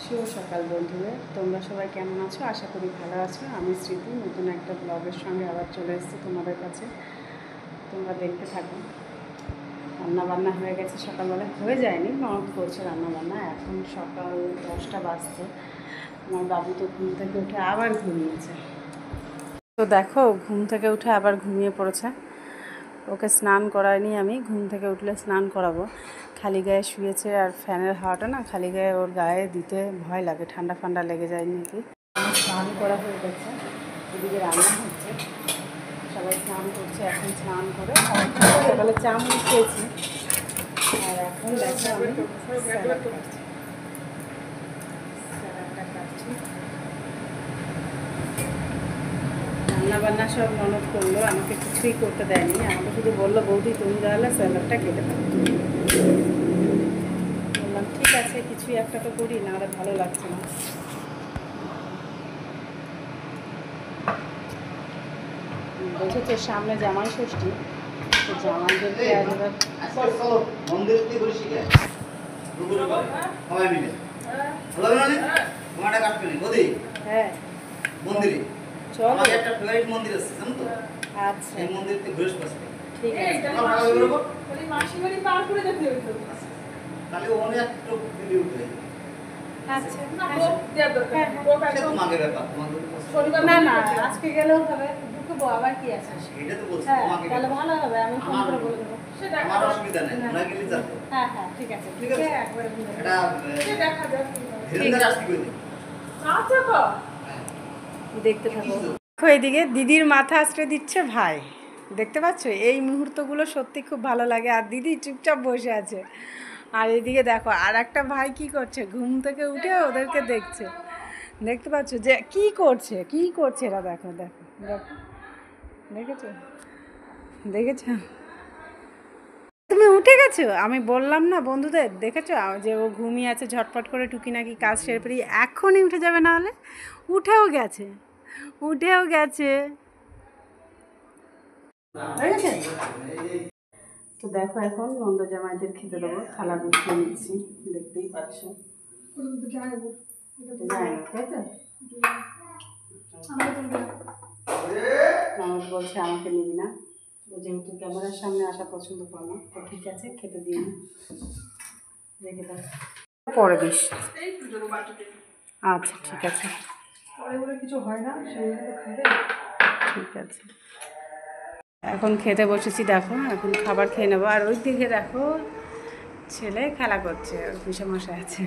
শুভ সকাল বন্ধুরা, তোমরা সবাই কেমন আছো? আশা করি ভালো আছো। আমি স্মৃতি নতুন একটা ব্লগের সঙ্গে আবার চলে এসেছি তোমাদের কাছে। তোমরা দেখতে থাকো। রান্নাবান্না হয়ে গেছে, সকালবেলা হয়ে যায়নি, নরম করছে রান্নাবান্না। এখন সকাল 10টা বাজছে। আমার বাবু তো ঘুম থেকে উঠে আবার ঘুমিয়েছে। তো দেখো, ঘুম থেকে উঠে আবার ঘুমিয়ে পড়েছে। ওকে স্নান করাইনি, আমি ঘুম থেকে উঠলে স্নান করাবো। খালি গায়ে শুয়েছে, আর ফ্যানের হাওয়াটা না খালি গায়ে ওর গায়ে দিতে ভয় লাগে, ঠান্ডা ফান্ডা লেগে যায় নাকি। স্নান করা হয়ে গেছে, এদিকে রান্না হচ্ছে, সবাই স্নান করছে। এখন স্নান করে সকালে চা মুড়ি খেয়েছি, আর এখন দেখো আমি স্যালাডটা কাটছি। রান্নাবান্না সব ননদ করলো, আমাকে কিছুই করতে দেয়নি। আমাকে শুধু বললো, বৌদি তুমি তাহলে স্যালাডটা কেটে দাও। বললাম ঠিক আছে, কিছুই একটা তো করি, নাহলে ভালো লাগছে না। দেখেছো সামনে জামাই ষষ্ঠী, তো জামাইদেরকে আর এবার হ্যাঁ মন্দিরে চলো, একটা ফেভারিট মন্দির আছে জানো তো? আচ্ছা, এই মন্দিরতে বৃহস্পতি, ঠিক আছে, ওই মাসি বাড়ি পার করে যেতে হইতো, তাহলে ওখানে একটা ভিডিও উঠে। আচ্ছা না ব্লগ দেওয়ার দরকার নেই, ব্লগ একদম তোমাদের ব্যাপার, তোমাদের শনিবার না না আজকে গেলেও হবে, ঢুকবো আবার কি আছে এটা তো বলছি তোমাকে, তাহলে ভালো হবে, আমি ফোন করে বলে দেব। সেটা আমার অসুবিধা নেই, তোমরা গেলে যাবে। হ্যাঁ হ্যাঁ ঠিক আছে, ঠিক আছে, একবার এটা সেটা দেখা যাবে, ধীরে আসতে কই আচ্ছা তো দেখতে থাকো। দেখো এদিকে দিদির মাথা আশ্রয় দিচ্ছে ভাই, দেখতে পাচ্ছ? এই মুহূর্তগুলো সত্যি খুব ভালো লাগে। আর দিদি চুপচাপ বসে আছে, আর এদিকে দেখো আর একটা ভাই কি করছে, ঘুম থেকে উঠে ওদেরকে দেখছে। দেখতে পাচ্ছ যে কি করছে, কি করছে এরা, দেখো দেখো দেখো, দেখেছো দেখেছো? তুমি উঠে গেছো, আমি বললাম না বন্ধুদের, দেখেছো যে ও ঘুমিয়ে আছে, ঝটপট করে টুকিনাকি কাজ সেরে পেরিয়ে এখনই উঠে যাবে, না হলে উঠেও গেছে, উঠেও গেছে। তো দেখো এখন নন্দ জামাইদের খেতে দেবো, থালা গুছিয়ে নিচ্ছি, দেখতেই পাচ্ছ। ননদ বলছে আমাকে নিবি না, ও যেহেতু ক্যামেরার সামনে আসা পছন্দ করে না, তো ঠিক আছে খেতে দিই, রেখে দাও, পরে দিস। আচ্ছা ঠিক আছে, কিছু হয় না, ঠিক আছে। এখন খেতে বসেছি, দেখো এখন খাবার খেয়ে নেবো। আর ওই দিকে দেখো ছেলে খেলা করছে, ওর পিসেমশাই আছে।